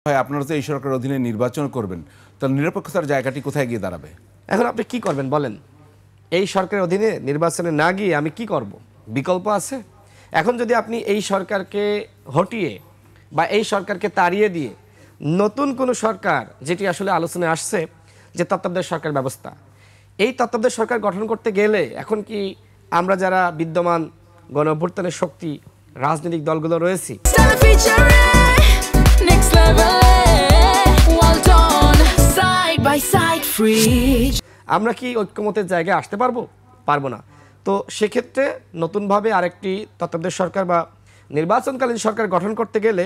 হয় আপনারা তো এই সরকারের অধীনে নির্বাচন করবেন, তাহলে নিরপেক্ষতার জায়গাটি কোথায় গিয়ে দাঁড়াবে? এখন আপনি কি করবেন বলেন? এই সরকারের অধীনে নির্বাচনে না গিয়ে আমি কি করব? বিকল্প আছে? এখন যদি আপনি এই সরকারকে হটিয়ে বা এই সরকারকে তাড়িয়ে দিয়ে নতুন কোনো সরকার, যেটি আসলে আলোচনায় আসছে যে তত্ত্বাবধায়ক সরকার ব্যবস্থা, এই তত্ত্বাবধায়ক সরকার গঠন করতে গেলে এখন কি আমরা যারা বিদ্যমান গণ অভ্যুত্থানের শক্তি রাজনৈতিক দলগুলো রয়েছি, আমরা কি ঐক্যমতের জায়গায় আসতে পারবো? পারবো না। তো সেক্ষেত্রে নতুনভাবে আরেকটি তত্ত্বাবধায়ক সরকার বা নির্বাচনকালীন সরকার গঠন করতে গেলে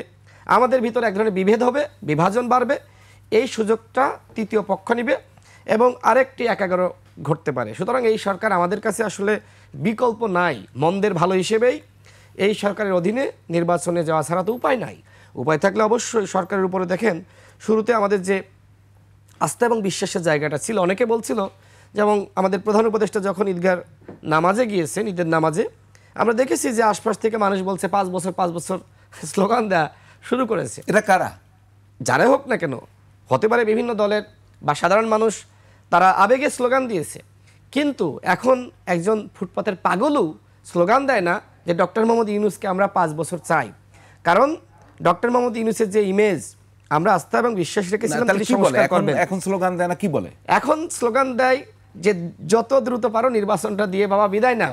আমাদের ভিতরে এক ধরনের বিভেদ হবে, বিভাজন বাড়বে। এই সুযোগটা তৃতীয় পক্ষ নিবে এবং আরেকটি একাগারো ঘটতে পারে। সুতরাং এই সরকার আমাদের কাছে আসলে বিকল্প নাই। মন্দের ভালো হিসেবেই এই সরকারের অধীনে নির্বাচনে যাওয়া ছাড়া তো উপায় নাই। উপায় থাকলে অবশ্যই সরকারের উপরে দেখেন শুরুতে আমাদের যে আস্থা এবং বিশ্বাসের জায়গাটা ছিল, অনেকে বলছিল, যেমন আমাদের প্রধান উপদেষ্টা যখন ঈদগার নামাজে গিয়েছেন, ঈদের নামাজে আমরা দেখেছি যে আশপাশ থেকে মানুষ বলছে 5 বছর 5 বছর স্লোগান দেওয়া শুরু করেছে। এটা কারা? যারা হোক না কেন, হতে পারে বিভিন্ন দলের বা সাধারণ মানুষ, তারা আবেগে স্লোগান দিয়েছে। কিন্তু এখন একজন ফুটপাতের পাগলও স্লোগান দেয় না যে ডক্টর মোহাম্মদ ইউনূসকে আমরা 5 বছর চাই। কারণ ডক্টর মোহাম্মদ ইউনূসের যে ইমেজ আমরা আস্থা এবং বিশ্বাস রেখেছিলাম, এখন স্লোগান দেয় না, কি বলে? এখন স্লোগান দেয় যে যত দ্রুত পারো নির্বাচনটা দিয়ে বাবা বিদায় নাও।